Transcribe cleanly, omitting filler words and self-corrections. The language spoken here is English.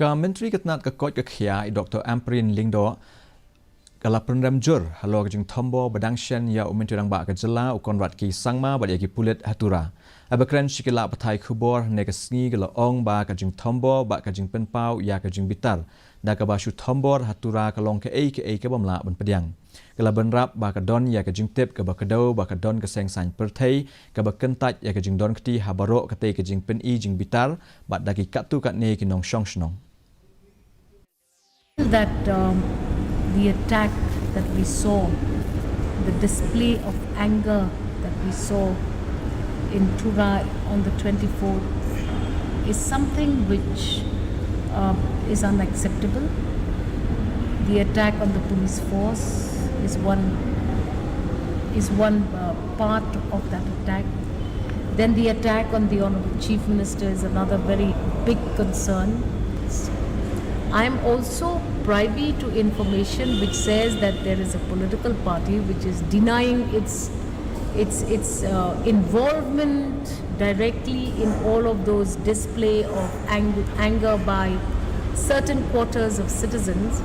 Menteri Ketnat Kekot Kekhia Dr. Amprin Lingdo Kala Pynrem jur halor jingthombor badangshan ya Myntri Rangbah kejela ukon rat ki sangma bad yaki pulit Tura. Abakran shikila patai kubor negasngi kala ong ba ka jingthombor ba ka jingpenpau ya ka jingbitar. Da ka bashu thombor Tura kalong ke ke bamla ban pediang. Kala benrap ba ka don ya ka jingtip ka ba kadau ba ka don ka seng san perthai ka ba kentat ya ka jingdon keti habaro ka te ka jingpen jingbitar ba daki katu kat ne ki nong shong shnong. That the attack that we saw, the display of anger that we saw in Tura on the 24th is something which is unacceptable. The attack on the police force is one part of that attack. Then the attack on the Honourable Chief Minister is another very big concern. I am also privy to information which says that there is a political party which is denying its involvement directly in all of those display of anger by certain quarters of citizens.